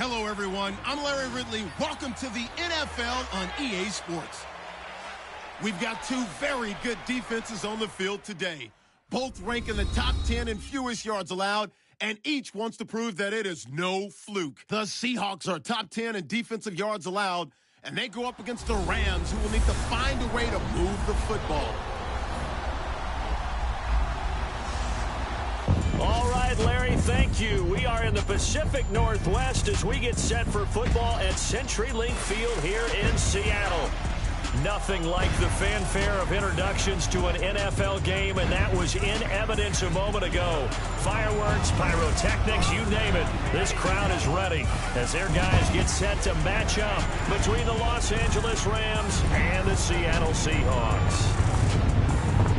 Hello, everyone. I'm Larry Ridley. Welcome to the NFL on EA Sports. We've got two very good defenses on the field today. Both rank in the top 10 in fewest yards allowed, and each wants to prove that it is no fluke. The Seahawks are top 10 in defensive yards allowed, and they go up against the Rams, who will need to find a way to move the football. All right, Larry, thank you. We are in the Pacific Northwest as we get set for football at CenturyLink Field here in Seattle. Nothing like the fanfare of introductions to an NFL game, and that was in evidence a moment ago. Fireworks, pyrotechnics, you name it. This crowd is ready as their guys get set to match up between the Los Angeles Rams and the Seattle Seahawks.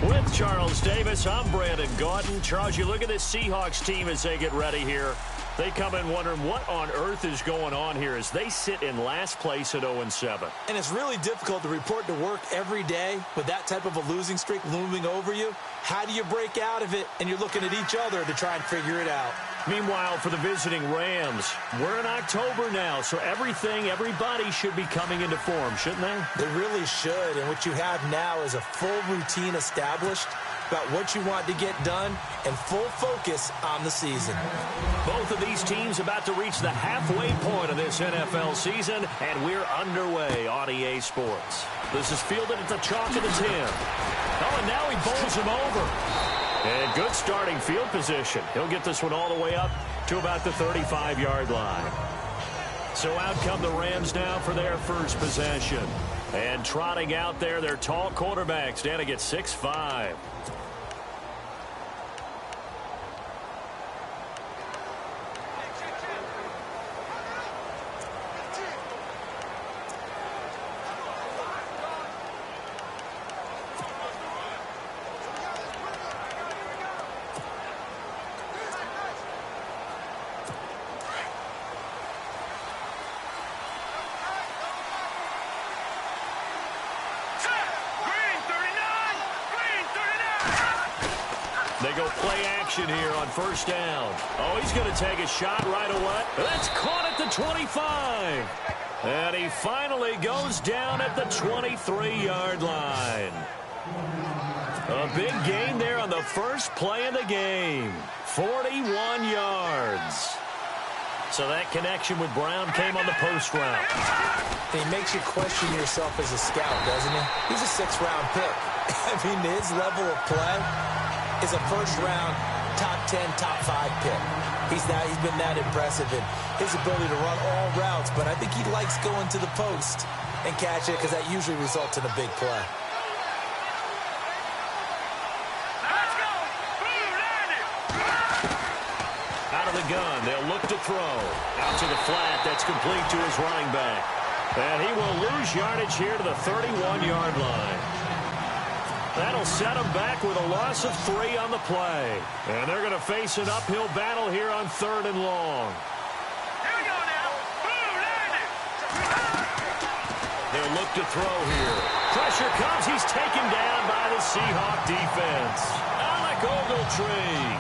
With Charles Davis, I'm Brandon Gaudin. Charles, you look at this Seahawks team as they get ready here. They come in wondering what on earth is going on here as they sit in last place at 0-7. And it's really difficult to report to work every day with that type of a losing streak looming over you. How do you break out of it? And you're looking at each other to try and figure it out. Meanwhile, for the visiting Rams, we're in October now, so everybody should be coming into form, shouldn't they? They really should, and what you have now is a full routine established about what you want to get done and full focus on the season. Both of these teams about to reach the halfway point of this NFL season, and we're underway on EA Sports. This is fielded at the chalk of the 10. Oh, and now he bowls him over. And good starting field position. He'll get this one all the way up to about the 35-yard line. So out come the Rams now for their first possession. And trotting out there, their tall quarterback standing at 6'5". They go play action here on first down. Oh, he's going to take a shot right away. That's caught at the 25. And he finally goes down at the 23-yard line. A big gain there on the first play of the game. 41 yards. So that connection with Brown came on the post route. He makes you question yourself as a scout, doesn't he? He's a 6th-round pick. I mean, his level of play is a first-round, top 10, top 5 pick. He's been that impressive in his ability to run all routes, but I think he likes going to the post and catch it because that usually results in a big play. Let's go! Out of the gun, they'll look to throw. Out to the flat, that's complete to his running back. And he will lose yardage here to the 31-yard line. That'll set him back with a loss of 3 on the play. And they're going to face an uphill battle here on 3rd and long. Here we go now. They'll look to throw here. Pressure comes. He's taken down by the Seahawk defense. Alec Ogletree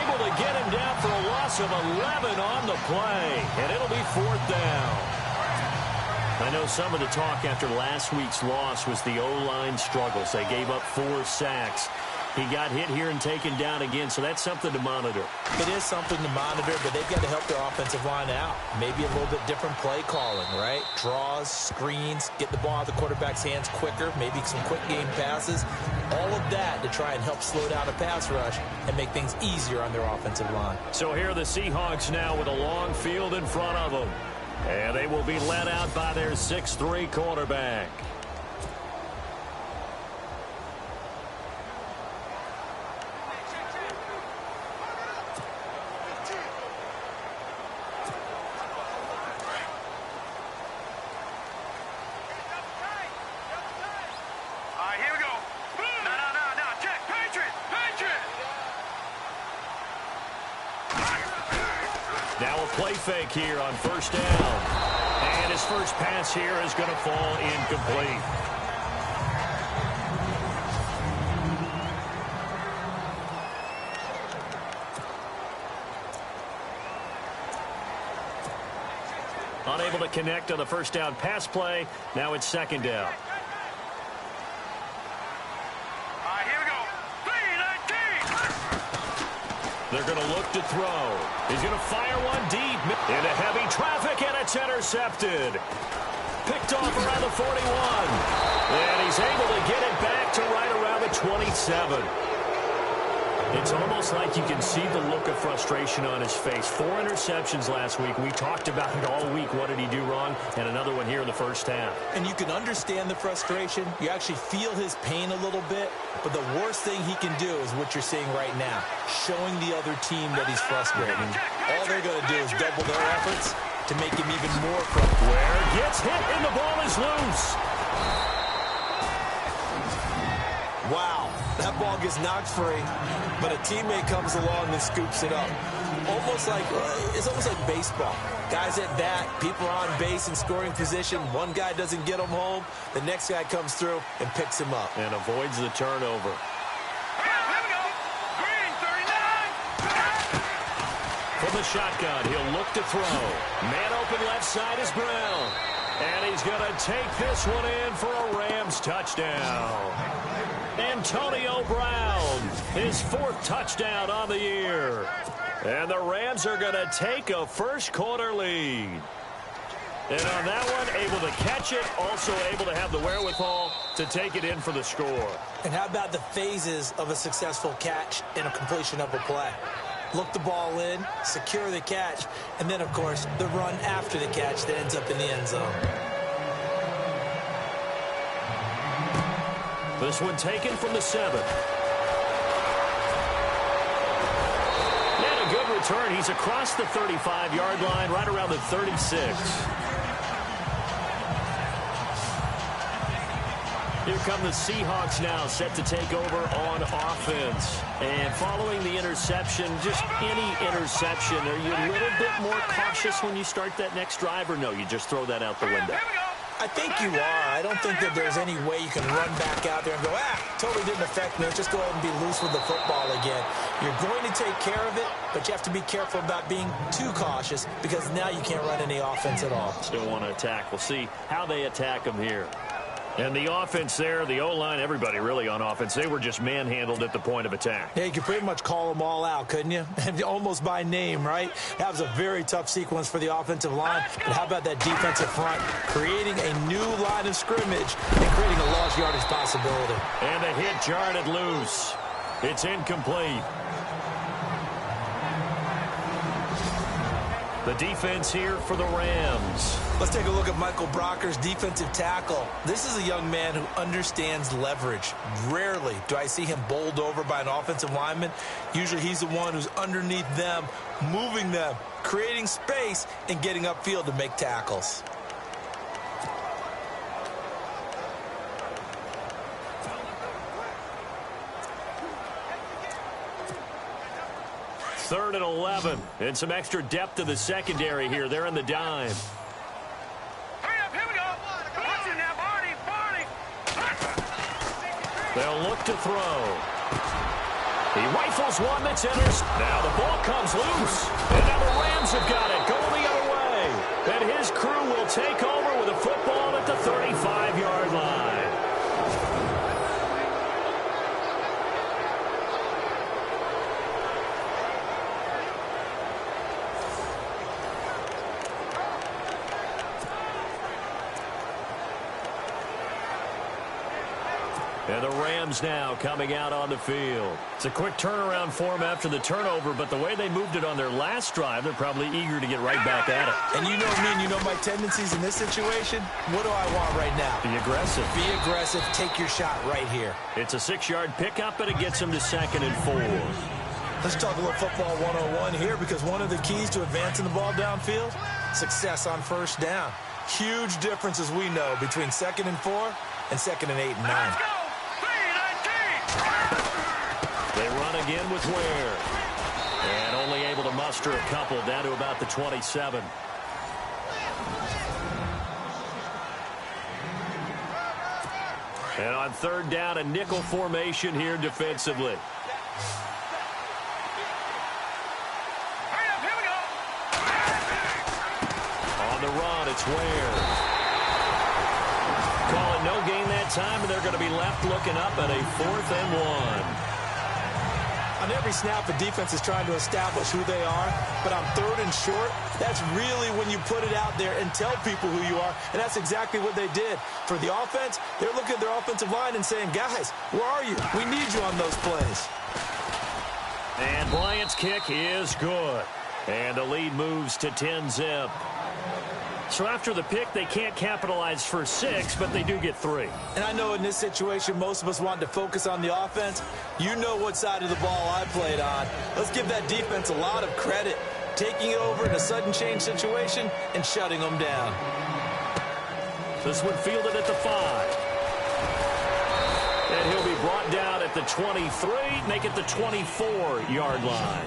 able to get him down for a loss of 11 on the play. And it'll be 4th down. I know some of the talk after last week's loss was the O-line struggles. They gave up 4 sacks. He got hit here and taken down again, so that's something to monitor. It is something to monitor, but they've got to help their offensive line out. Maybe a little bit different play calling, right? Draws, screens, get the ball out of the quarterback's hands quicker, maybe some quick game passes. All of that to try and help slow down a pass rush and make things easier on their offensive line. So here are the Seahawks now with a long field in front of them. And they will be led out by their 6'3" quarterback. Now a play fake here on first down. And his first pass here is going to fall incomplete. unable to connect on the first down pass play. Now it's second down. They're going to look to throw. He's going to fire one deep into heavy traffic, and it's intercepted. Picked off around the 41. And he's able to get it back to right around the 27. It's almost like you can see the look of frustration on his face. 4 interceptions last week. We talked about it all week. What did he do wrong? And another one here in the first half. And you can understand the frustration. You actually feel his pain a little bit. But the worst thing he can do is what you're seeing right now, showing the other team that he's frustrated. All they're going to do is double their efforts to make him even more frustrated. Where gets hit and the ball is loose. Wow, that ball gets knocked free, but a teammate comes along and scoops it up. It's almost like baseball. Guys at bat, people are on base in scoring position. One guy doesn't get him home. The next guy comes through and picks him up. And avoids the turnover. From the shotgun, he'll look to throw. Man open left side is Brown. And he's going to take this one in for a Rams touchdown. Antonio Brown, his 4th touchdown on the year. And the Rams are going to take a first-quarter lead. And on that one, able to catch it, also able to have the wherewithal to take it in for the score. And how about the phases of a successful catch and a completion of a play? Look the ball in, secure the catch, and then, of course, the run after the catch that ends up in the end zone. This one taken from the 7. And a good return. He's across the 35-yard line, right around the 36. Here come the Seahawks now, set to take over on offense. And following the interception, just any interception, are you a little bit more cautious when you start that next drive, or no, you just throw that out the window? I think you are. I don't think that there's any way you can run back out there and go, totally didn't affect me. Just go ahead and be loose with the football again. You're going to take care of it, but you have to be careful about being too cautious because now you can't run any offense at all. Still want to attack. We'll see how they attack them here. And the offense there, the O-line, everybody really on offense, they were just manhandled at the point of attack. Yeah, you could pretty much call them all out, couldn't you? Almost by name, right? That was a very tough sequence for the offensive line. But how about that defensive front creating a new line of scrimmage and creating a lost yardage possibility? And the hit jarred it loose. It's incomplete. The defense here for the Rams. Let's take a look at Michael Brocker's defensive tackle. This is a young man who understands leverage. Rarely do I see him bowled over by an offensive lineman. Usually he's the one who's underneath them, moving them, creating space, and getting upfield to make tackles. Third and 11, and some extra depth to the secondary here. They're in the dime. Hurry up, here we go. Watch it now, Barney. They'll look to throw. He rifles one that's intercepted. Now the ball comes loose, and now the Rams have got it going the other way. And his crew will take over with a football at the 35-yard line. And the Rams now coming out on the field. It's a quick turnaround for them after the turnover, but the way they moved it on their last drive, they're probably eager to get right back at it. And you know me and you know my tendencies in this situation. What do I want right now? Be aggressive. Be aggressive. Take your shot right here. It's a 6-yard pickup, and it gets them to 2nd and 4. Let's talk a little football 101 here, because one of the keys to advancing the ball downfield, success on first down. Huge difference, as we know, between 2nd and 4 and 2nd and 8 and 9. They run again with Ware. And only able to muster a couple down to about the 27. And on 3rd down, a nickel formation here defensively. On the the run. It's Ware. Call it no gain that time, and they're going to be left looking up at a 4th and 1. On every snap, the defense is trying to establish who they are, but on 3rd and short, that's really when you put it out there and tell people who you are, and that's exactly what they did. For the offense, they're looking at their offensive line and saying, guys, where are you? We need you on those plays. And Bryant's kick is good, and the lead moves to 10-zip. So after the pick, they can't capitalize for 6, but they do get 3. And I know in this situation, most of us want to focus on the offense. You know what side of the ball I played on. Let's give that defense a lot of credit, taking it over in a sudden change situation and shutting them down. This one fielded at the 5. And he'll be brought down at the 23, make it the 24-yard line.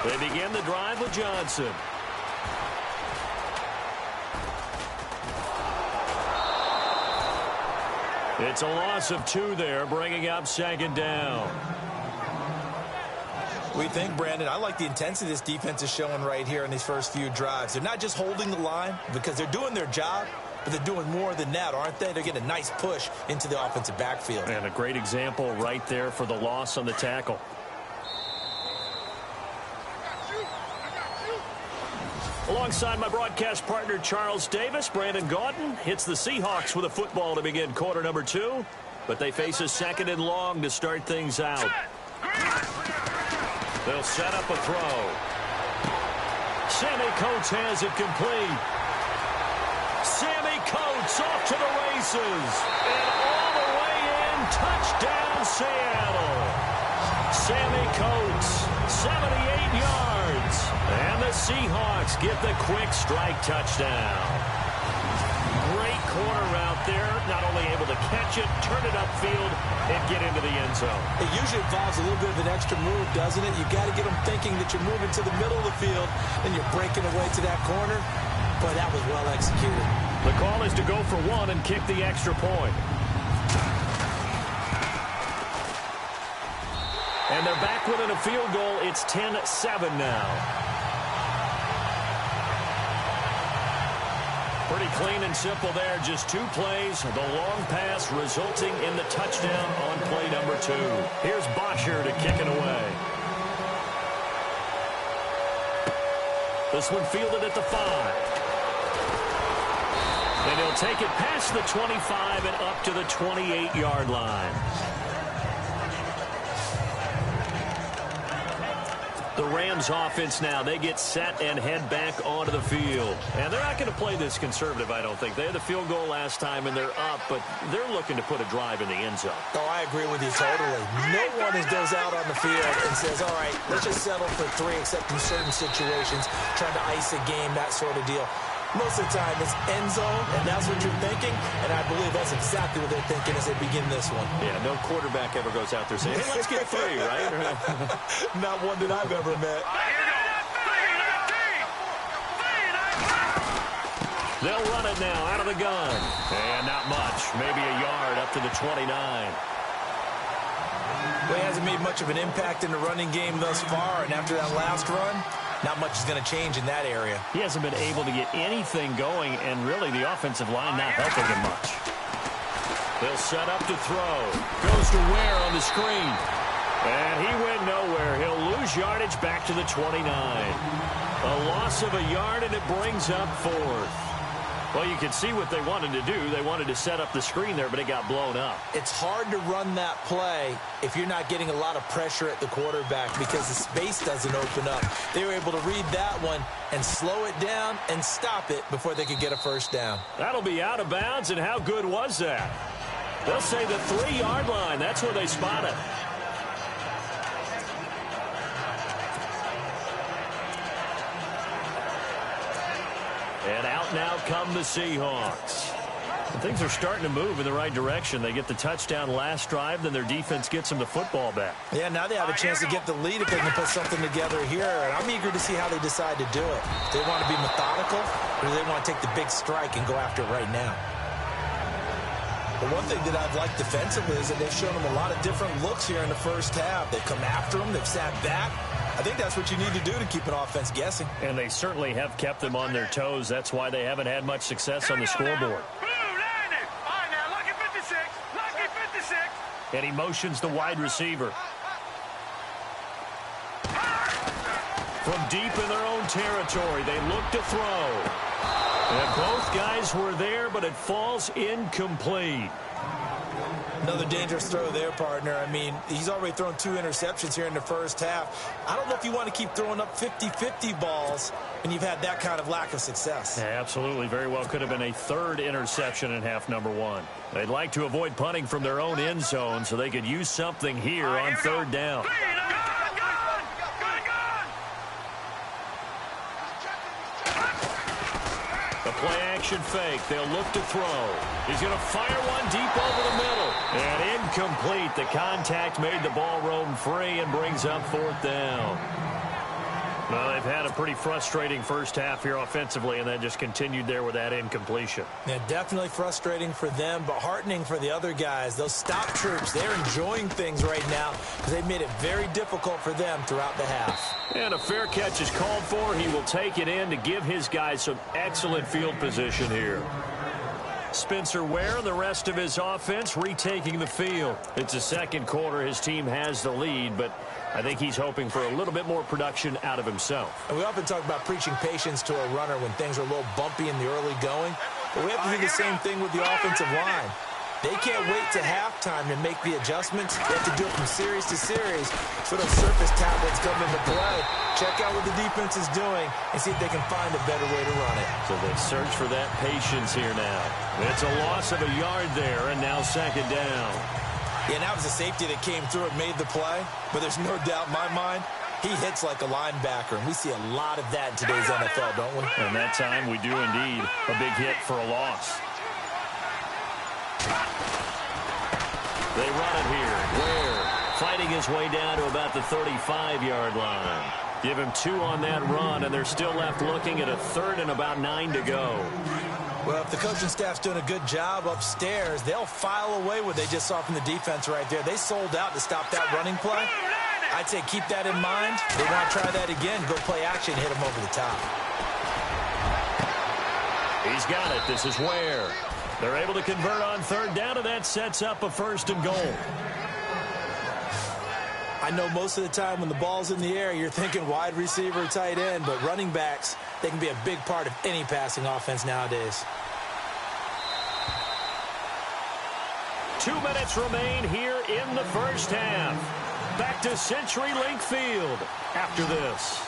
They begin the drive with Johnson. It's a loss of 2 there, bringing up 2nd down. We think, Brandon, I like the intensity this defense is showing right here in these first few drives. They're not just holding the line because they're doing their job, but they're doing more than that, aren't they? They're getting a nice push into the offensive backfield. And a great example right there for the loss on the tackle. Alongside my broadcast partner, Charles Davis, Brandon Gaudin hits the Seahawks with a football to begin quarter number 2. But they face a 2nd and long to start things out. They'll set up a throw. Sammy Coates has it complete. Sammy Coates off to the races. And all the way in, touchdown Seattle. Sammy Coates, 78 yards. And the Seahawks get the quick strike touchdown. Great corner route there. Not only able to catch it, turn it upfield, and get into the end zone. It usually involves a little bit of an extra move, doesn't it? You got to get them thinking that you're moving to the middle of the field, and you're breaking away to that corner. But that was well executed. The call is to go for 1 and kick the extra point. And they're back within a field goal. It's 10-7 now. Pretty clean and simple there. Just 2 plays. The long pass resulting in the touchdown on play number 2. Here's Bosher to kick it away. This one fielded at the 5. And he'll take it past the 25 and up to the 28-yard line. The Rams offense now, they get set and head back onto the field. And they're not going to play this conservative, I don't think. They had the field goal last time, and they're up, but they're looking to put a drive in the end zone. Oh, I agree with you totally. No one goes out on the field and says, all right, let's just settle for 3, except in certain situations, trying to ice a game, that sort of deal. Most of the time, it's end zone, and that's what you're thinking, and I believe that's exactly what they're thinking as they begin this one. Yeah, no quarterback ever goes out there saying, hey, let's get 3, right? Not one that I've ever met. They'll run it now out of the gun. And not much, maybe a yard up to the 29. Well, he hasn't made much of an impact in the running game thus far, and after that last run, not much is going to change in that area. He hasn't been able to get anything going, and really the offensive line not helping him much. They'll set up to throw. Goes to Ware on the screen. And he went nowhere. He'll lose yardage back to the 29. A loss of a yard, and it brings up 4th. Well, you can see what they wanted to do. They wanted to set up the screen there, but it got blown up. It's hard to run that play if you're not getting a lot of pressure at the quarterback because the space doesn't open up. They were able to read that one and slow it down and stop it before they could get a first down. That'll be out of bounds, and how good was that? They'll say the 3-yard line. That's where they spot it. And out now come the Seahawks. Things are starting to move in the right direction. They get the touchdown last drive, then their defense gets them the football back. Yeah, now they have a chance to get the lead if they can put something together here. And I'm eager to see how they decide to do it. Do they want to be methodical, or do they want to take the big strike and go after it right now? But one thing that I've liked defensively is that they've shown them a lot of different looks here in the first half. They've come after them. They've sat back. I think that's what you need to do to keep an offense guessing. And they certainly have kept them on their toes. That's why they haven't had much success on the scoreboard. And he motions the wide receiver. From deep in their own territory, they look to throw. And both guys were there, but it falls incomplete. Another dangerous throw there, partner. I mean, he's already thrown 2 interceptions here in the first half. I don't know if you want to keep throwing up 50-50 balls when you've had that kind of lack of success. Yeah, absolutely. Very well could have been a 3rd interception in half number 1. They'd like to avoid punting from their own end zone so they could use something here on 3rd down. The play-action fake. They'll look to throw. He's going to fire one deep over the middle. And incomplete. The contact made the ball roam free and brings up 4th down. Well, they've had a pretty frustrating first half here offensively, and then just continued there with that incompletion. Yeah, definitely frustrating for them, but heartening for the other guys. Those stop troops, they're enjoying things right now because they've made it very difficult for them throughout the half. And a fair catch is called for. He will take it in to give his guys some excellent field position here. Spencer Ware and the rest of his offense retaking the field. It's the second quarter. His team has the lead, but I think he's hoping for a little bit more production out of himself. And we often talk about preaching patience to a runner when things are a little bumpy in the early going, but we have to do the same thing with the offensive line. They can't wait to halftime to make the adjustments. They have to do it from series to series so those surface tablets come into play. Check out what the defense is doing and see if they can find a better way to run it. So they search for that patience here now. It's a loss of a yard there, and now 2nd down. Yeah, that was a safety that came through and made the play, but there's no doubt in my mind he hits like a linebacker, and we see a lot of that in today's NFL, don't we? And that time we do indeed. A big hit for a loss. They run it here. Ware fighting his way down to about the 35-yard line. Give him 2 on that run, and they're still left looking at a 3rd and about 9 to go. Well, if the coaching staff's doing a good job upstairs, they'll file away what they just saw from the defense right there. They sold out to stop that running play. I'd say keep that in mind. They want to try that again, go play action, hit him over the top. He's got it. This is Ware. They're able to convert on 3rd down, and that sets up a 1st and goal. I know most of the time when the ball's in the air, you're thinking wide receiver, tight end, but running backs, they can be a big part of any passing offense nowadays. 2 minutes remain here in the first half. Back to CenturyLink Field after this.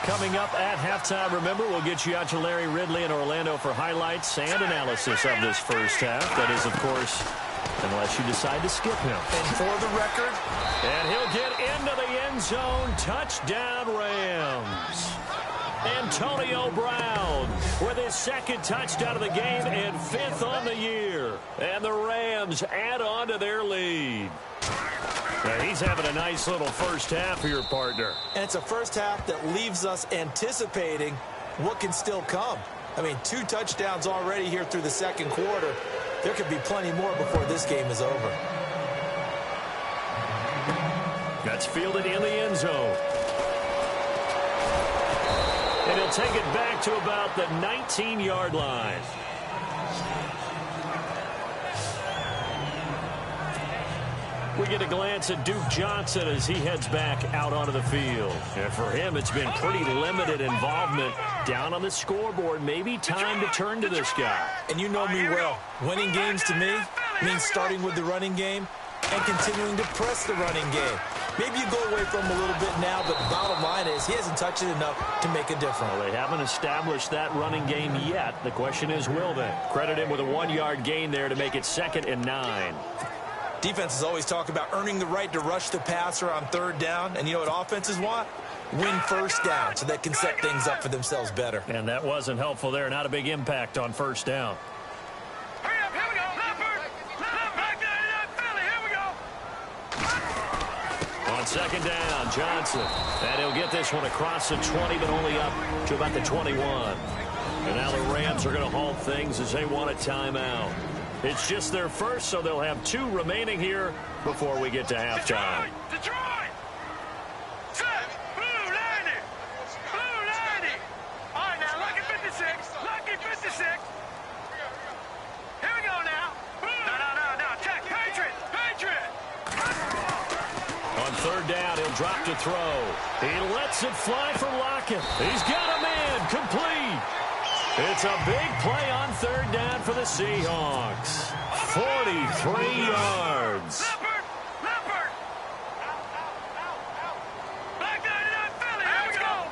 Coming up at halftime, remember, we'll get you out to Larry Ridley in Orlando for highlights and analysis of this first half. That is, of course, unless you decide to skip him. And for the record, and he'll get into the end zone. Touchdown, Rams. Antonio Brown with his 2nd touchdown of the game and 5th on the year. And the Rams add on to their lead. Now he's having a nice little first half here, partner. And it's a first half that leaves us anticipating what can still come. I mean, 2 touchdowns already here through the 2nd quarter. There could be plenty more before this game is over. That's fielded in the end zone. And he'll take it back to about the 19-yard line. We get a glance at Duke Johnson as he heads back out onto the field. And for him, it's been pretty limited involvement down on the scoreboard. Maybe time to turn to this guy. And you know me well. Winning games to me means starting with the running game and continuing to press the running game. Maybe you go away from him a little bit now, but the bottom line is he hasn't touched it enough to make a difference. Well, they haven't established that running game yet. The question is, will they? Credit him with a 1-yard gain there to make it 2nd and 9. Defenses always talk about earning the right to rush the passer on 3rd down. And you know what offenses want? Win 1st down so they can set things up for themselves better. And that wasn't helpful there. Not a big impact on 1st down. On second down, Johnson. And he'll get this one across the 20, but only up to about the 21. And now the Rams are going to halt things as they want a timeout. It's just their first, so they'll have 2 remaining here before we get to halftime. Detroit! Set! Blue 90! Blue 90! All right, now, lucky 56. Lucky 56. Here we go now. No. Check. Patriot! Patriot! On third down, he'll drop to throw. He lets it fly for Lockett. He's got a man. Complete. It's a big play on third down for the Seahawks. 43 yards. Leopard! Black 99 Philly, here we go!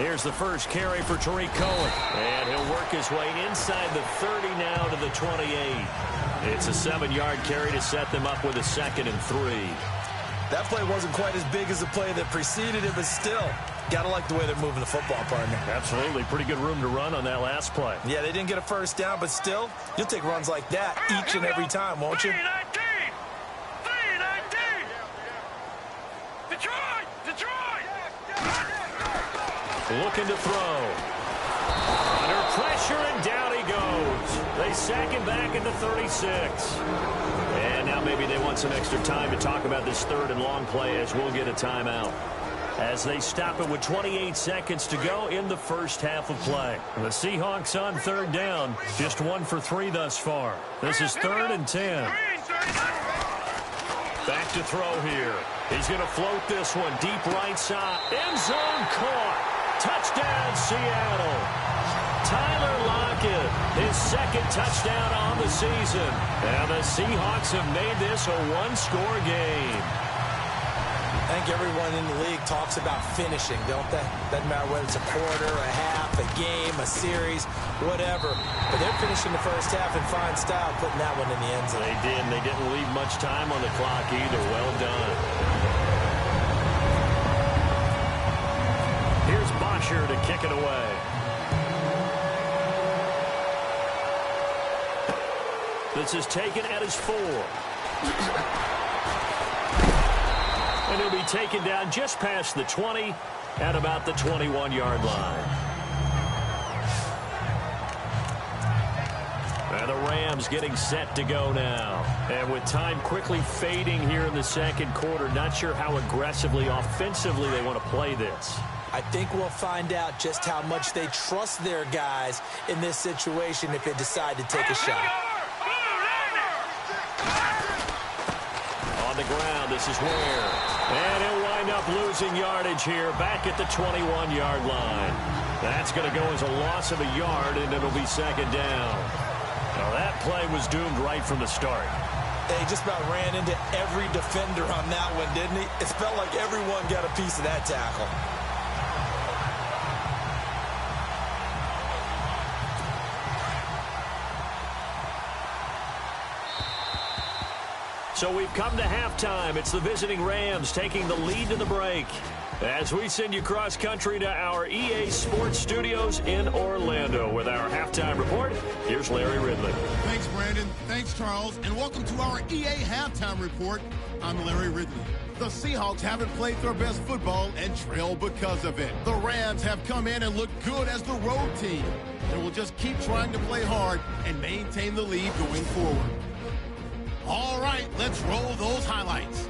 Here's the first carry for Tariq Cohen. And he'll work his way inside the 30 now to the 28. It's a 7-yard carry to set them up with a 2nd and 3. That play wasn't quite as big as the play that preceded it, but still, got to like the way they're moving the football, partner. Absolutely. Pretty good room to run on that last play. Yeah, they didn't get a first down, but still, you'll take runs like that each and every time, won't you? 319! Detroit! Looking to throw. Under pressure, and down he goes. They sack him back at the 36. And now maybe they want some extra time to talk about this 3rd and long play as we'll get a timeout. As they stop it with 28 seconds to go in the first half of play. The Seahawks on third down, just 1 for 3 thus far. This is 3rd and 10. Back to throw here. He's going to float this one deep right side. End zone caught. Touchdown, Seattle. Tyler Lockett, his 2nd touchdown on the season. And the Seahawks have made this a 1-score game. I think everyone in the league talks about finishing, don't they? Doesn't matter whether it's a quarter, a half, a game, a series, whatever. But they're finishing the first half in fine style, putting that one in the end zone. They did, and they didn't leave much time on the clock either. Well done. Here's Bosher to kick it away. This is taken at his 4. And he'll be taken down just past the 20 at about the 21-yard line. And the Rams getting set to go now. And with time quickly fading here in the second quarter, not sure how aggressively, offensively they want to play this. I think we'll find out just how much they trust their guys in this situation if they decide to take a shot. On the ground, this is Ware. And he'll wind up losing yardage here back at the 21-yard line. That's going to go as a loss of a yard, and it'll be 2nd down. Now, that play was doomed right from the start. They just about ran into every defender on that one, didn't he? It felt like everyone got a piece of that tackle. So we've come to halftime. It's the visiting Rams taking the lead to the break. As we send you cross-country to our EA Sports Studios in Orlando with our halftime report, here's Larry Ridley. Thanks, Brandon. Thanks, Charles. And welcome to our EA Halftime Report. I'm Larry Ridley. The Seahawks haven't played their best football and trail because of it. The Rams have come in and looked good as the road team. And will just keep trying to play hard and maintain the lead going forward. All right, let's roll those highlights.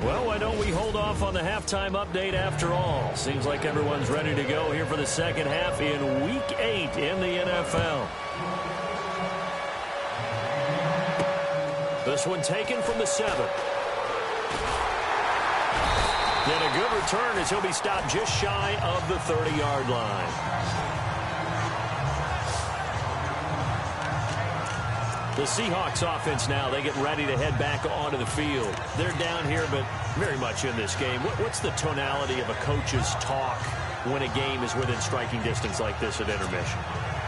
Well, why don't we hold off on the halftime update after all? Seems like everyone's ready to go here for the second half in Week 8 in the NFL. This one taken from the 7. Then a good return as he'll be stopped just shy of the 30-yard line. The Seahawks offense now, they get ready to head back onto the field. They're down here, but very much in this game. What's the tonality of a coach's talk when a game is within striking distance like this at intermission?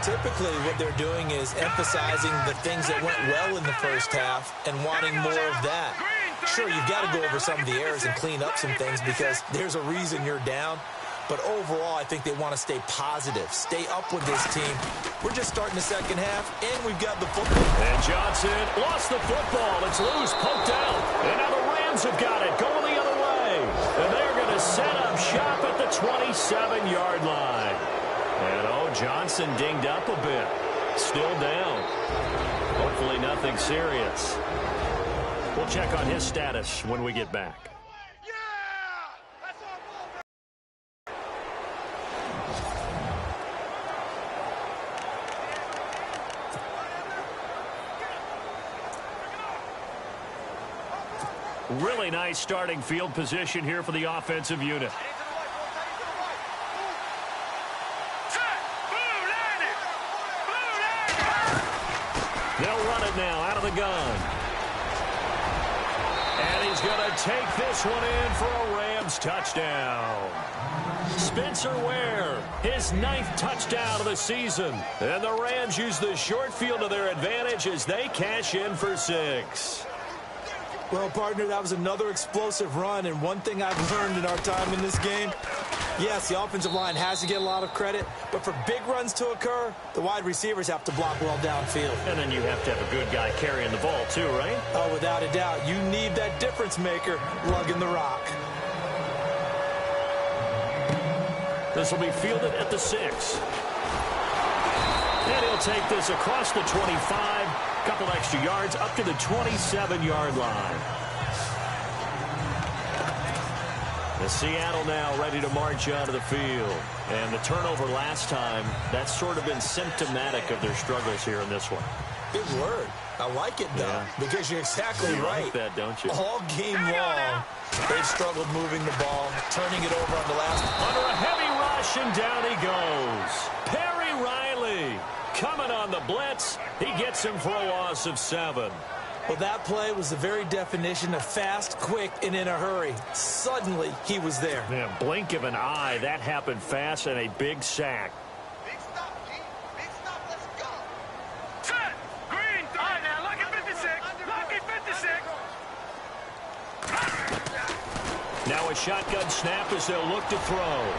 Typically, what they're doing is emphasizing the things that went well in the first half and wanting more of that. Sure, you've got to go over some of the errors and clean up some things because there's a reason you're down. But overall, I think they want to stay positive, stay up with this team. We're just starting the second half, and we've got the football. And Johnson lost the football. It's loose, poked out. And now the Rams have got it, going the other way. And they're going to set up shop at the 27-yard line. And, Johnson dinged up a bit. Still down. Hopefully nothing serious. We'll check on his status when we get back. Really nice starting field position here for the offensive unit. They'll run it now out of the gun. And he's going to take this one in for a Rams touchdown. Spencer Ware, his 9th touchdown of the season. And the Rams use the short field to their advantage as they cash in for 6. Well, partner, that was another explosive run, and one thing I've learned in our time in this game, yes, the offensive line has to get a lot of credit, but for big runs to occur, the wide receivers have to block well downfield. And then you have to have a good guy carrying the ball too, right? Oh, without a doubt. You need that difference maker lugging the rock. This will be fielded at the 6. And he'll take this across the 25. Couple extra yards up to the 27-yard line. The Seattle now ready to march out of the field. And the turnover last time, that's sort of been symptomatic of their struggles here in this one. Big word. I like it, though, because you're exactly right. You like that, don't you? All game long, they've struggled moving the ball, turning it over on the last. Under a heavy rush, and down he goes. Perry Riley coming on the blitz. He gets him for a loss of 7. Well, that play was the very definition of fast, quick, and in a hurry. Suddenly, he was there. Yeah, blink of an eye. That happened fast, and a big sack. Big stop, G. Big stop. Let's go. Set. Green. All right, now, lucky 56. Lucky 56. Now a shotgun snap as they'll look to throw.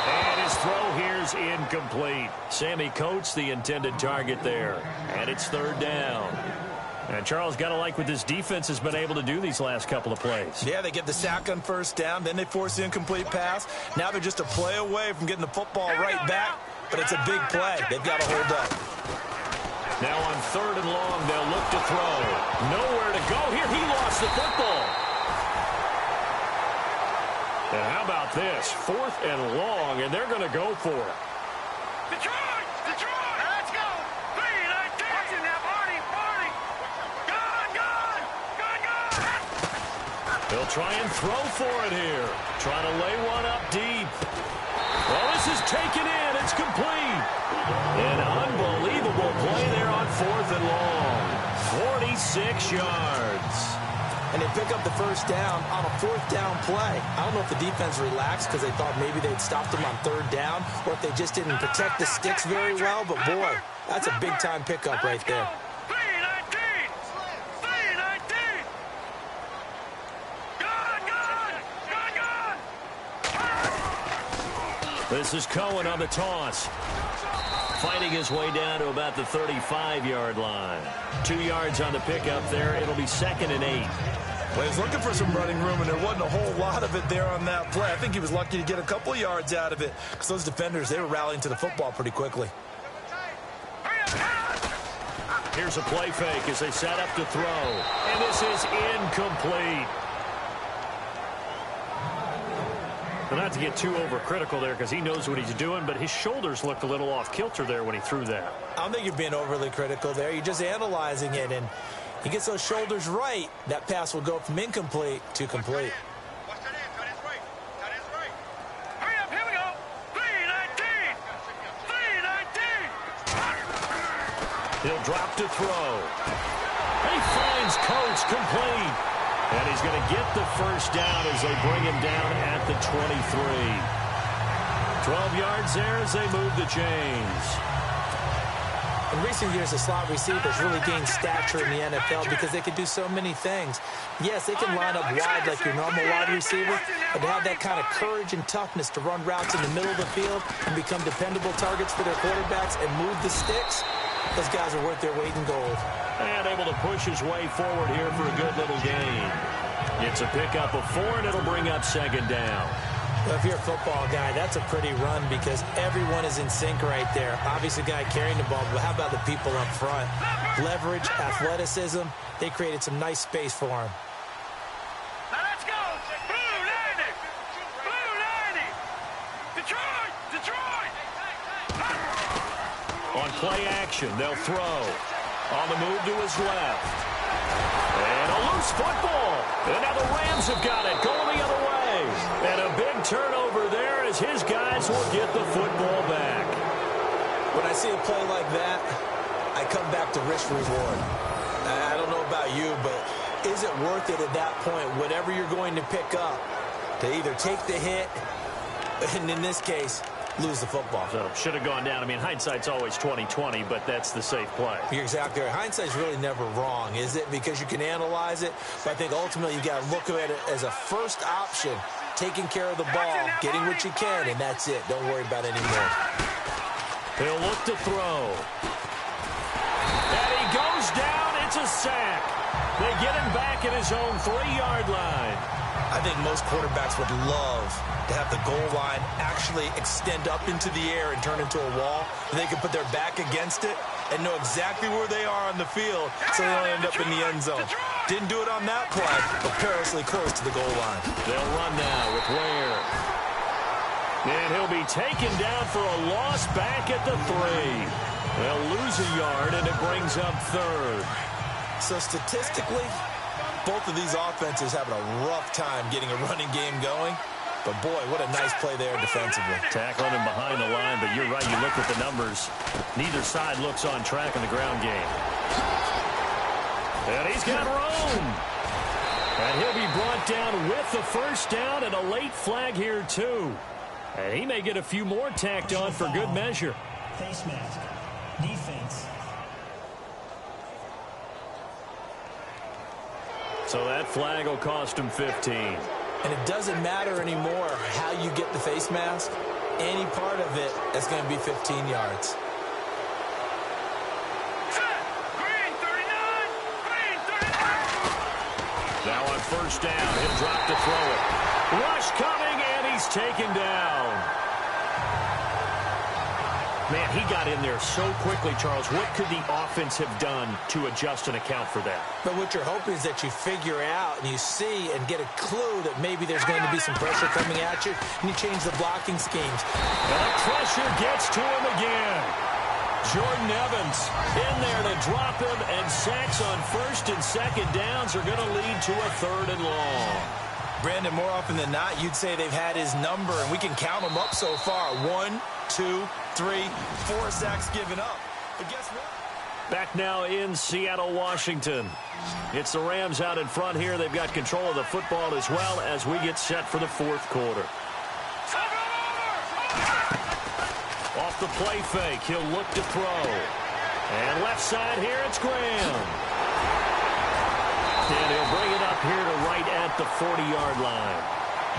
And his throw here's incomplete. Sammy Coates, the intended target there. And it's 3rd down. And Charles, got to like what this defense has been able to do these last couple of plays. Yeah, they get the sack on 1st down, then they force the incomplete pass. Now they're just a play away from getting the football right back, but it's a big play. They've got to hold up. Now on 3rd and long, they'll look to throw. Nowhere to go here. He lost the football. And how about this? 4th and long, and they're going to go for it. Detroit! Detroit! Let's go! 3-19! Watching now, Barney! Barney! Gun! They'll try and throw for it here. Trying to lay one up deep. Well, this is taken in. It's complete. An unbelievable play there on 4th and long. 46 yards. And they pick up the 1st down on a 4th down play. I don't know if the defense relaxed because they thought maybe they'd stopped them on 3rd down or if they just didn't protect the sticks very well. But, boy, that's a big-time pickup right there. 3-19! 3-19! Gun! This is Cohen on the toss. Fighting his way down to about the 35-yard line. 2 yards on the pickup there. It'll be 2nd and 8. Well, he was looking for some running room, and there wasn't a whole lot of it there on that play. I think he was lucky to get a couple of yards out of it because those defenders, they were rallying to the football pretty quickly. Here's a play fake as they set up to throw. And this is incomplete. But not to get too overcritical there because he knows what he's doing, but his shoulders looked a little off kilter there when he threw that. I don't think you're being overly critical there. You're just analyzing it, and he gets those shoulders right. That pass will go from incomplete to complete. Watch that in. Cut his right. Cut his right. Hurry up. Here we go. 3-19. 3-19. He'll drop to throw. He finds Coates complete. And he's going to get the 1st down as they bring him down at the 23. 12 yards there as they move the chains. And In recent years, the slot receivers really gained stature in the NFL because they can do so many things. Yes, they can line up wide like your normal wide receiver, but to have that kind of courage and toughness to run routes in the middle of the field and become dependable targets for their quarterbacks and move the sticks, those guys are worth their weight in gold. And able to push his way forward here for a good little gain. It's a pickup of 4, and it'll bring up second down. Well, if you're a football guy, that's a pretty run because everyone is in sync right there. Obviously, the guy carrying the ball, but how about the people up front? Leverage, athleticism, they created some nice space for him. Now let's go! Blue 90! Blue 90! Detroit! Detroit! On play action, they'll throw. On the move to his left. And a loose football. And now the Rams have got it, going the other way. And a big turnover there as his guys will get the football back. When I see a play like that, I come back to risk reward. I don't know about you, but is it worth it at that point, whatever you're going to pick up, to either take the hit, and in this case, lose the football? So should have gone down. I mean, hindsight's always 20/20, but that's the safe play. You're exactly right. Hindsight's really never wrong, is it? Because you can analyze it, but I think ultimately you got to look at it as a first option, taking care of the ball, getting what you can, and that's it. Don't worry about it anymore. He'll look to throw. And he goes down. It's a sack. They get him back at his own 3-yard line. I think most quarterbacks would love to have the goal line actually extend up into the air and turn into a wall. They can put their back against it and know exactly where they are on the field so they don't end up in the end zone. Didn't do it on that play, but perilously close to the goal line. They'll run now with Ware. And he'll be taken down for a loss back at the 3. They'll lose a yard, and it brings up 3rd. So statistically, both of these offenses having a rough time getting a running game going. But, boy, what a nice play there defensively. Tackling him behind the line, but you're right. You look at the numbers. Neither side looks on track in the ground game. And he's got room. And he'll be brought down with the first down and a late flag here, too. And he may get a few more tacked on for good measure. Face mask. Defense. So that flag will cost him 15. And it doesn't matter anymore how you get the face mask. Any part of it is going to be 15 yards. Green 39! Green 39! Now on first down, he'll drop to throw it. Rush coming, and he's taken down. Man, he got in there so quickly, Charles. What could the offense have done to adjust and account for that? But what you're hoping is that you figure out and you see and get a clue that maybe there's going to be some pressure coming at you, and you change the blocking schemes. And the pressure gets to him again. Jordan Evans in there to drop him, and sacks on first and second downs are going to lead to a 3rd and long. Brandon, more often than not, you'd say they've had his number, and we can count them up so far. 1, 2, 3, 4 sacks given up. But guess what? Back now in Seattle, Washington. It's the Rams out in front here. They've got control of the football as well as we get set for the 4th quarter. Off the play fake, he'll look to throw. And left side here, it's Graham. And he'll bring it up here to right at the 40-yard line.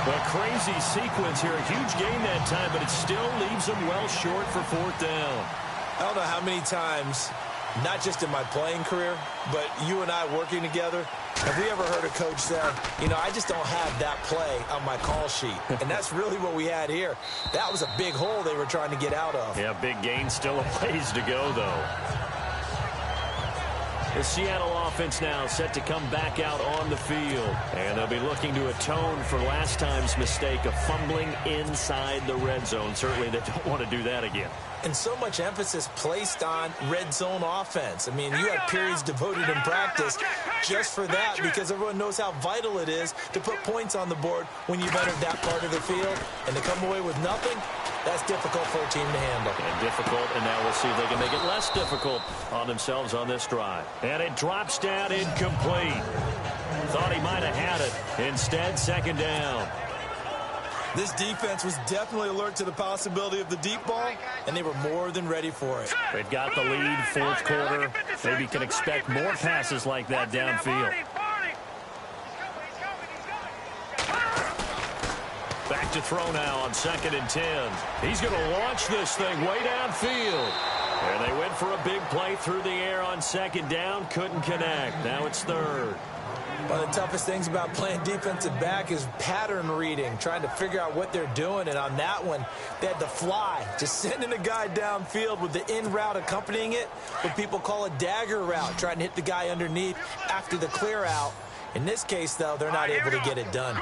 A crazy sequence here. A huge gain that time, but it still leaves them well short for 4th down. I don't know how many times, not just in my playing career, but you and I working together, have we ever heard a coach say, you know, I just don't have that play on my call sheet. And that's really what we had here. That was a big hole they were trying to get out of. Yeah, big gain, still a ways to go, though. The Seattle offense now set to come back out on the field. And they'll be looking to atone for last time's mistake of fumbling inside the red zone. Certainly they don't want to do that again. And so much emphasis placed on red zone offense. I mean, you have periods devoted in practice just for that because everyone knows how vital it is to put points on the board when you've entered that part of the field. And to come away with nothing, that's difficult for a team to handle. And difficult, and now we'll see if they can make it less difficult on themselves on this drive. And it drops down incomplete. Thought he might have had it. Instead, second down. This defense was definitely alert to the possibility of the deep ball, and they were more than ready for it. They've got the lead, fourth quarter. Maybe can expect more passes like that downfield. Back to throw now on 2nd and 10. He's going to launch this thing way downfield. And they went for a big play through the air on 2nd down. Couldn't connect. Now it's 3rd. One of the toughest things about playing defensive back is pattern reading, trying to figure out what they're doing. And on that one, they had to fly, just sending a guy downfield with the in route accompanying it, what people call a dagger route, trying to hit the guy underneath after the clear out. In this case, though, they're not able to get it done.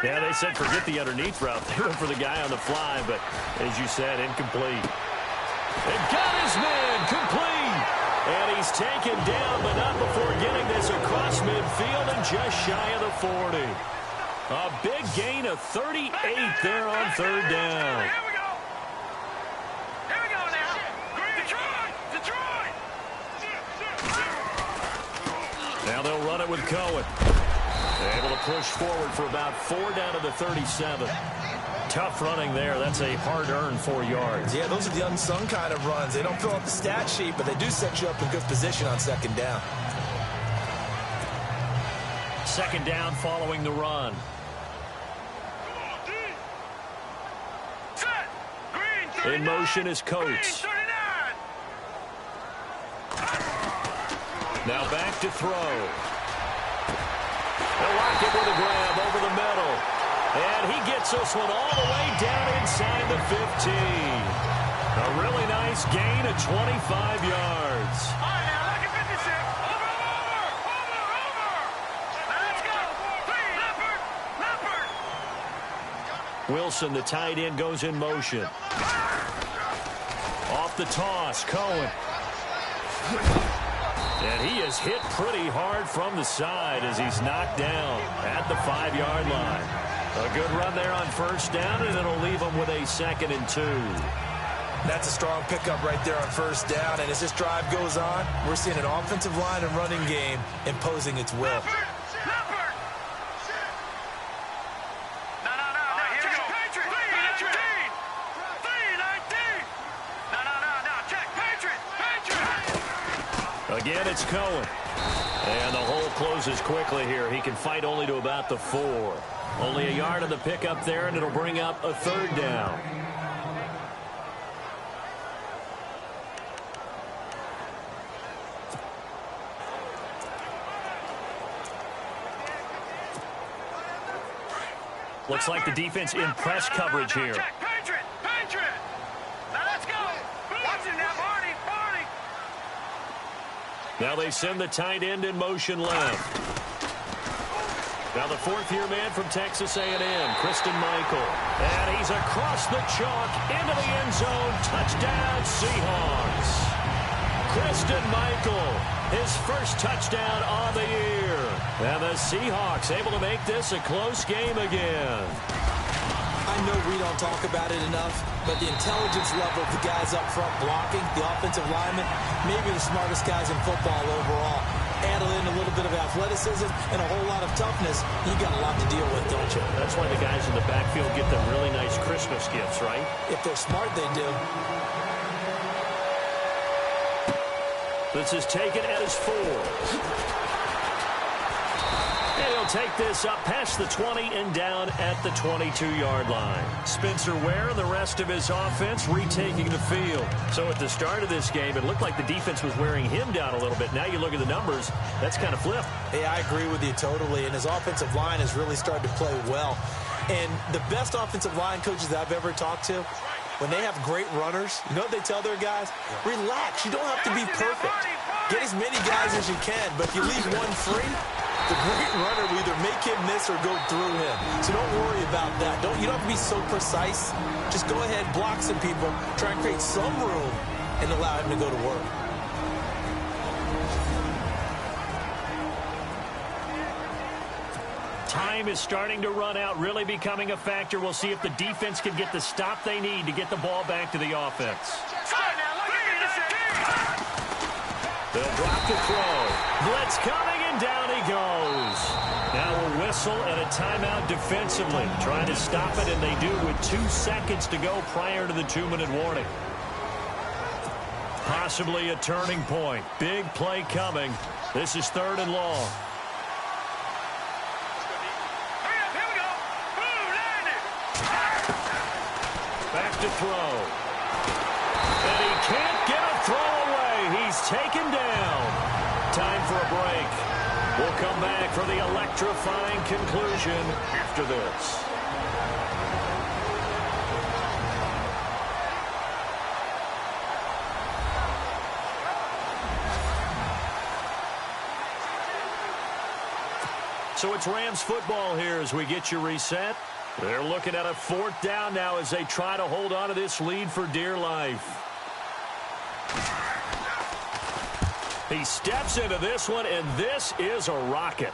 Yeah, they said forget the underneath route. They went for the guy on the fly, but as you said, incomplete. They've got his man complete. And he's taken down, but not before getting this across midfield and just shy of the 40. A big gain of 38 there on 3rd down. Here we go. Here we go now. Detroit. Now they'll run it with Cohen. Able to push forward for about 4 down to the 37. Tough running there. That's a hard-earned 4 yards. Yeah, those are the unsung kind of runs. They don't fill up the stat sheet, but they do set you up in good position on 2nd down. 2nd down following the run. In motion is Coates. Now back to throw. They'll lock it with a grab over the middle. And he gets this one all the way down inside the 15. A really nice gain of 25 yards. All right, now, look at 56. Over. Now, let's go. Leopard. Wilson, the tight end, goes in motion. Off the toss, Cohen. And he is hit pretty hard from the side as he's knocked down at the 5-yard line. A good run there on 1st down, and it'll leave him with a 2nd and 2. That's a strong pickup right there on 1st down, and as this drive goes on, we're seeing an offensive line and running game imposing its will. Leopard. No. Here we go. Patriot. 319. No. Check. Patriot. Again, it's Cohen. And the hole closes quickly here. He can fight only to about the 4. Only a yard of the pickup there, and it'll bring up a 3rd down. Looks like the defense in press coverage here. Check. Patriot. Now let's go. Watch it now, Barney. Now they send the tight end in motion left. Now the 4th-year man from Texas A&M, Christine Michael. And he's across the chalk into the end zone. Touchdown, Seahawks. Christine Michael, his first touchdown on the year. And the Seahawks able to make this a close game again. I know we don't talk about it enough, but the intelligence level of the guys up front blocking, the offensive linemen, maybe the smartest guys in football overall. Add in a little bit of athleticism and a whole lot of toughness, you got a lot to deal with, don't you? That's why the guys in the backfield get them really nice Christmas gifts, right? If they're smart, they do. This is taken at his 4. And he'll take this up past the 20 and down at the 22-yard line. Spencer Ware and the rest of his offense retaking the field. So at the start of this game, it looked like the defense was wearing him down a little bit. Now you look at the numbers, that's kind of flipped. Yeah, I agree with you totally. And his offensive line has really started to play well. And the best offensive line coaches that I've ever talked to, when they have great runners, you know what they tell their guys? Relax. You don't have to be perfect. Get as many guys as you can, but if you leave one free, the great runner will either make him miss or go through him. So don't worry about that. You don't have to be so precise. Just go ahead, block some people, try and create some room, and allow him to go to work. Time is starting to run out, really becoming a factor. We'll see if the defense can get the stop they need to get the ball back to the offense. They'll drop the throw. Blitz coming, and down he goes. Now we'll win whistle and a timeout defensively. Trying to stop it, and they do with 2 seconds to go prior to the 2-minute warning. Possibly a turning point. Big play coming. This is 3rd and long. Back to throw. And he can't get a throw away. He's taken down. Time for a break. We'll come back for the electrifying conclusion after this. So it's Rams football here as we get you reset. They're looking at a 4th down now as they try to hold on to this lead for dear life. He steps into this one, and this is a rocket.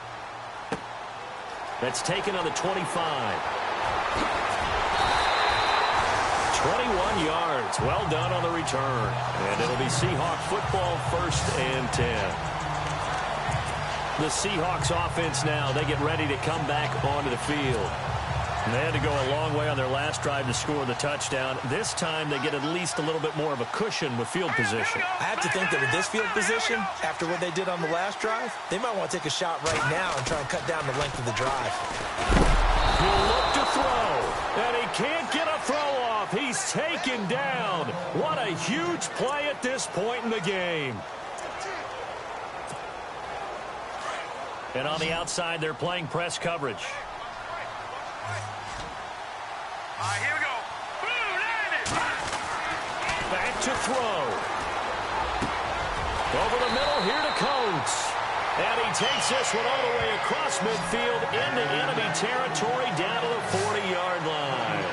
That's taken on the 25. 21 yards. Well done on the return. And it'll be Seahawk football, 1st and 10. The Seahawks offense now, they get ready to come back onto the field. And they had to go a long way on their last drive to score the touchdown. This time they get at least a little bit more of a cushion with field position. I have to think that with this field position, after what they did on the last drive, they might want to take a shot right now and try and cut down the length of the drive. He'll look to throw, and he can't get a throw off. He's taken down. What a huge play at this point in the game. And on the outside, they're playing press coverage. Here we go. Back to throw. Over the middle here to Coates. And he takes this one all the way across midfield into enemy territory down to the 40-yard line.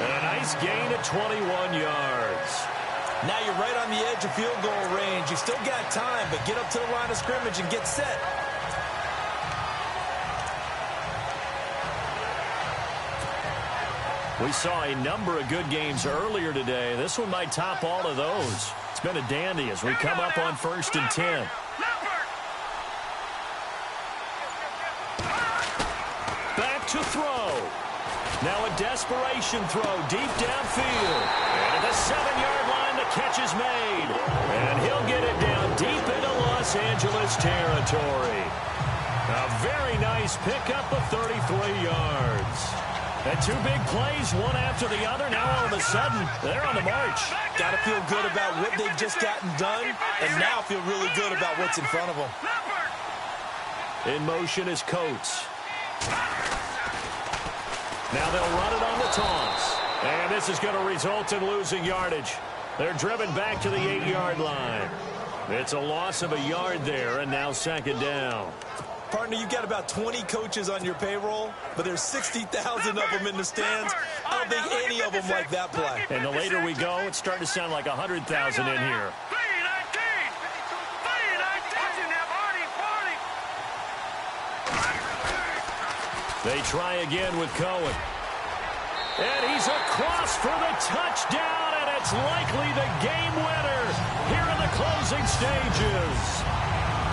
And a nice gain of 21 yards. Now you're right on the edge of field goal range. You still got time, but get up to the line of scrimmage and get set. We saw a number of good games earlier today. This one might top all of those. It's been a dandy as we come up on 1st and 10. Back to throw. Now a desperation throw deep downfield. And at the 7-yard line, the catch is made. And he'll get it down deep into Los Angeles territory. A very nice pickup of 33 yards. And 2 big plays, one after the other. Now all of a sudden, they're on the march. Got to feel good about what they've just gotten done, and now feel really good about what's in front of them. In motion is Coates. Now they'll run it on the toss. And this is going to result in losing yardage. They're driven back to the 8-yard line. It's a loss of a yard there, and now 2nd down. Partner, you've got about 20 coaches on your payroll, but there's 60,000 of them in the stands. I don't think any of them like that play. And the later we go, it's starting to sound like 100,000 in here. They try again with Cohen. And he's across for the touchdown, and it's likely the game winner here in the closing stages.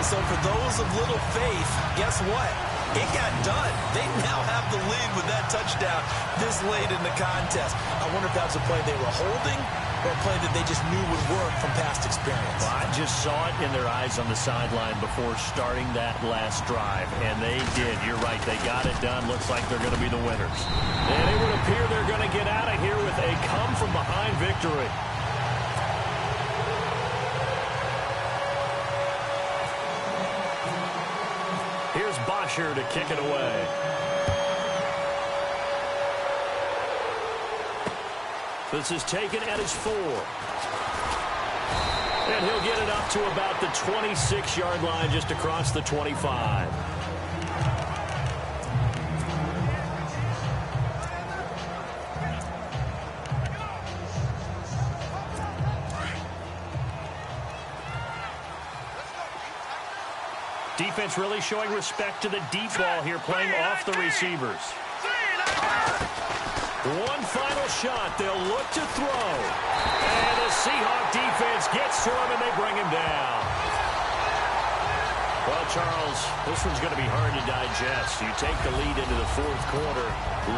So for those of little faith, guess what? It got done. They now have the lead with that touchdown this late in the contest. I wonder if that's a play they were holding or a play that they just knew would work from past experience. Well, I just saw it in their eyes on the sideline before starting that last drive, and they did. You're right. They got it done. Looks like they're going to be the winners. And it would appear they're going to get out of here with a come-from-behind victory. Here's Bosher to kick it away. This is taken at his 4. And he'll get it up to about the 26-yard line just across the 25. Defense really showing respect to the deep ball here, playing off the receivers. One final shot. They'll look to throw. And the Seahawk defense gets to him, and they bring him down. Well, Charles, this one's going to be hard to digest. You take the lead into the fourth quarter,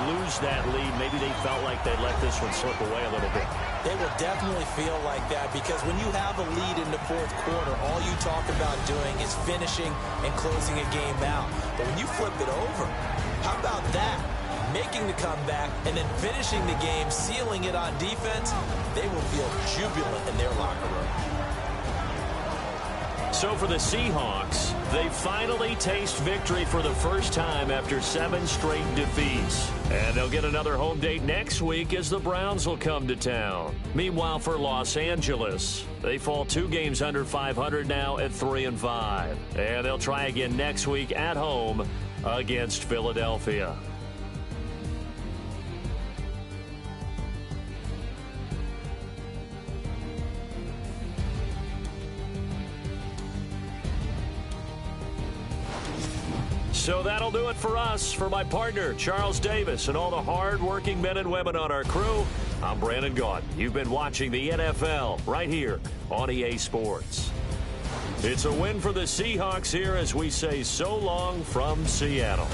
lose that lead. Maybe they felt like they let this one slip away a little bit. They will definitely feel like that because when you have a lead in the fourth quarter, all you talk about doing is finishing and closing a game out. But when you flip it over, how about that? Making the comeback and then finishing the game, sealing it on defense, they will feel jubilant in their locker room. So for the Seahawks, they finally taste victory for the first time after 7 straight defeats. And they'll get another home date next week as the Browns will come to town. Meanwhile, for Los Angeles, they fall 2 games under 500 now at 3-5. And they'll try again next week at home against Philadelphia. So that'll do it for us. For my partner, Charles Davis, and all the hard-working men and women on our crew, I'm Brandon Gaudin. You've been watching the NFL right here on EA Sports. It's a win for the Seahawks here as we say so long from Seattle.